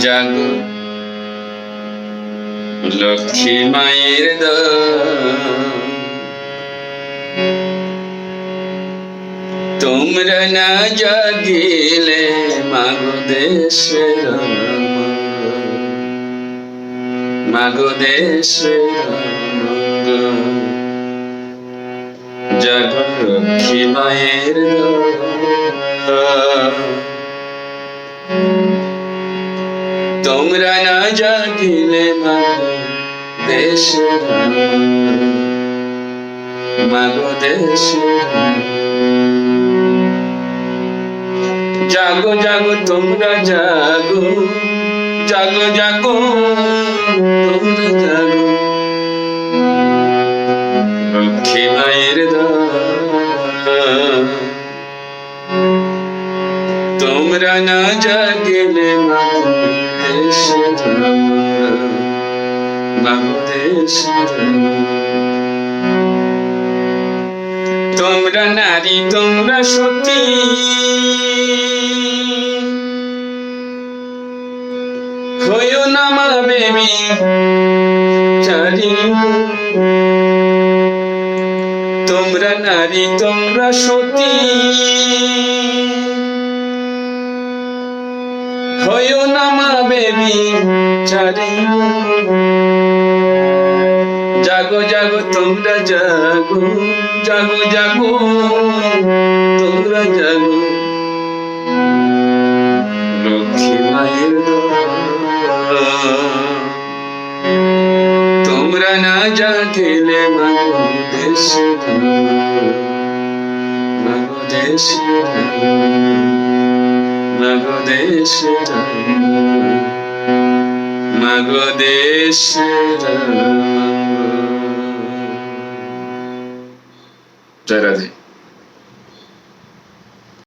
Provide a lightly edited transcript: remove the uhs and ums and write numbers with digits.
জাগো লক্ষ্মী মায়ের তোমরা না জাগিলে মাগো দেশের মাগো দেশের জাগো লক্ষ্মী মায়ের তোমরা না জাগিলে মাগো দেশের মাগো দেশের জাগো জাগো তোমরা জাগো জাগো জাগো তোমরা জাগো লক্ষ্মী মায়ের তোমরা না জাগিলে মাগো দেশের মাগো দেশের তোমরা নারী তোমরা সতী হইও না মা বেবি চারি তোমরা নারী তোমরা সতী হইও না মা বেবি চারি জাগো জাগো তোমরা জাগো জাগো জাগো তোমরা জাগো লক্ষ্মী মায়ের তোমরা না জাগিলে মাগো দেশের মাগো দেশের মাগো দেশের মাগো দেশের জয় রাধে।